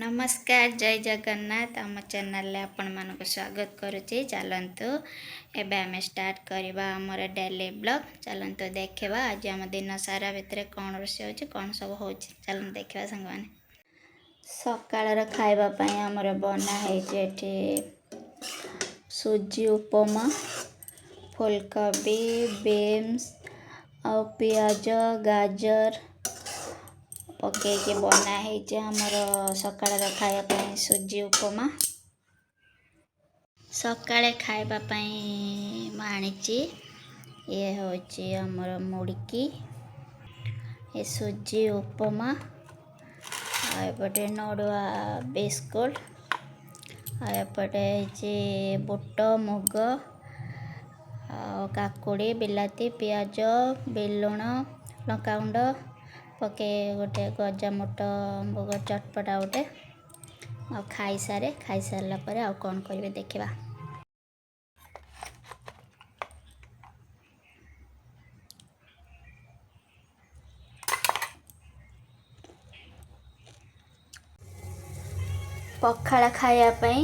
नमस्कार जय जगन्नाथ आम चैनल आपण मानक स्वागत करुच्ची। चलतु एबे आम स्टार्ट करवा आमर डेली ब्लॉग। चलतु देखा आज आम दिन सारा भितर कौन रोषे हो कौन सब हो चलते देखा सांग मैंने सकाळ खावाई आमर बना है सुजी उपमा फुलकोबी बीन्स आ पियाज गाजर पकईके बनाई आमर सकाळ खावाई सुजी उपमा सकाळे खावाई आनी ये हूँ आमर मुड़की ये सुजी उपमा एपटे नड़ुआ बिस्कुट एपटे बुट मुग काकुड़ी बिलाती पियाज बेलुण लंकागुंड पके गोटे गजामुट मुग चटपटा गोटे आ खाई सारा पर आ कौन करेंगे देखा। पखाड़ खायापाई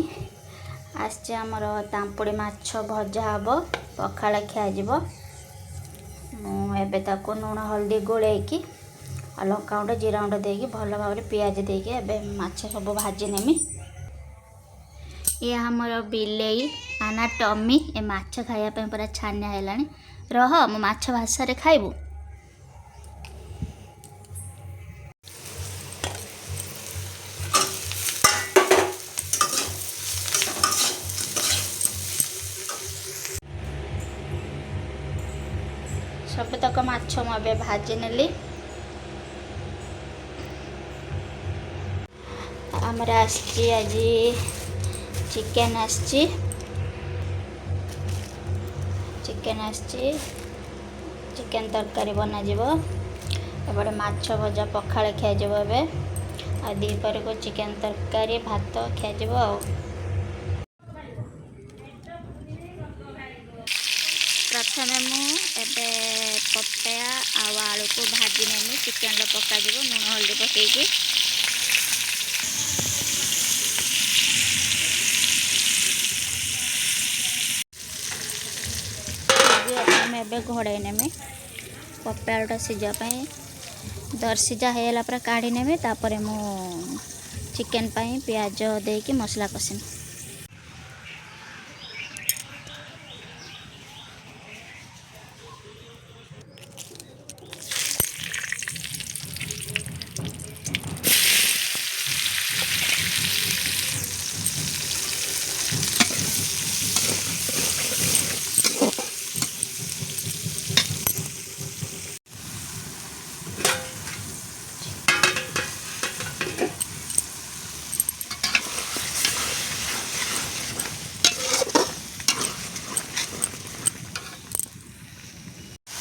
आमर तांपुड़ी माछ भजा हम पखाड़ खिया मुझे लुण हल्दी गोलैकी लंकागुंड जीरा गुंड देकी भल भाव पियाज देकी एबे माछ सब भाजी नेमी। ये हमर बिलेई आना टमी ए माछ खायापाई पूरा छानिया हेलानी रह मो माछ भाषा रे खाइबू। सब तक माछ मुझे भाजी नेली आमर आज चिकेन चिकेन तरकारी बना एपटे माछ भजा पखाड़ खिया आ दीपर को चिकेन तरकारी भात खिया। प्रथम मुझे पपया आलू को भाजी नेमी चिकेन पका लुण हल्दी पकईकी घोड़े नेमी पपयाटा सीझापी दर सीझा होगा पूरा काढ़ी नेमी तापर मु चिकेन पाई पियाज देकी मसला कषिमी।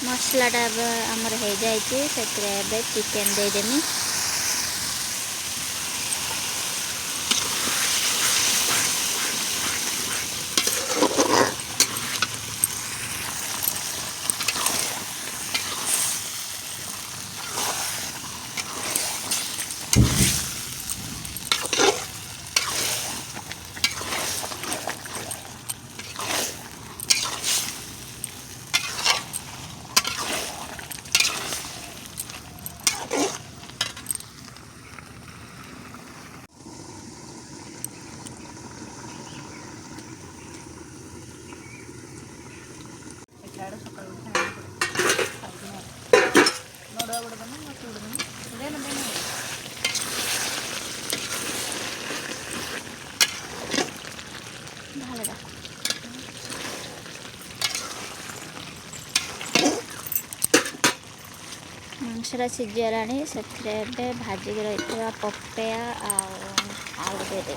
मसलाटा आमर हो जाए चिकेन देदेमी मांसटा सीझीगला से भाजिक रही पपया आलू देदे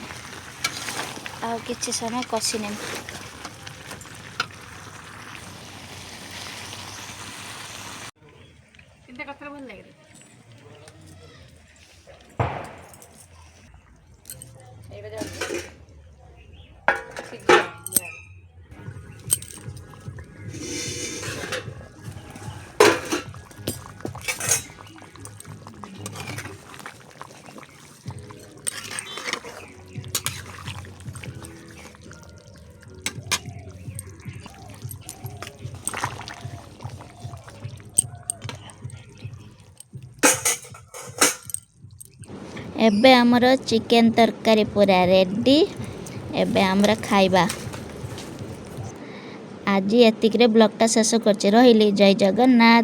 आ किसी समय कषि ने एबे हमर चिकेन तरकारी पूरा रेडी। एबे हमरा खाइबा। आज एतिक रे ब्लॉगटा शेष करछि। रहिली। जय जगन्नाथ।